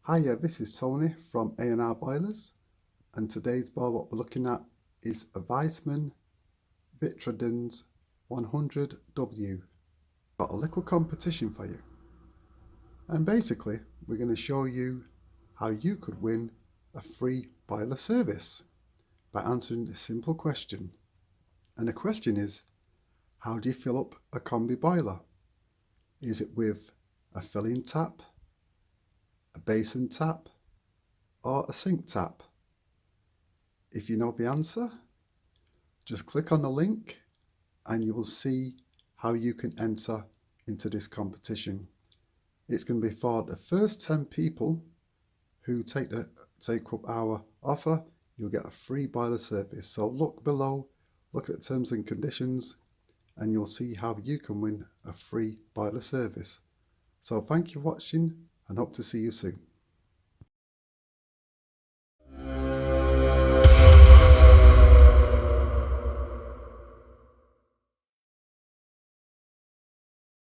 Hiya, this is Tony from A+R Boilers, and today's boiler what we're looking at is a Weissman Vitradens 100W. Got a little competition for you, and basically we're going to show you how you could win a free boiler service by answering a simple question. And the question is, how do you fill up a combi boiler? Is it with a filling tap, a basin tap, or a sink tap? If you know the answer, just click on the link and you will see how you can enter into this competition. It's going to be for the first 10 people who take up our offer. You'll get a free boiler service. So look below, look at the terms and conditions, and you'll see how you can win a free boiler service. So thank you for watching and hope to see you soon.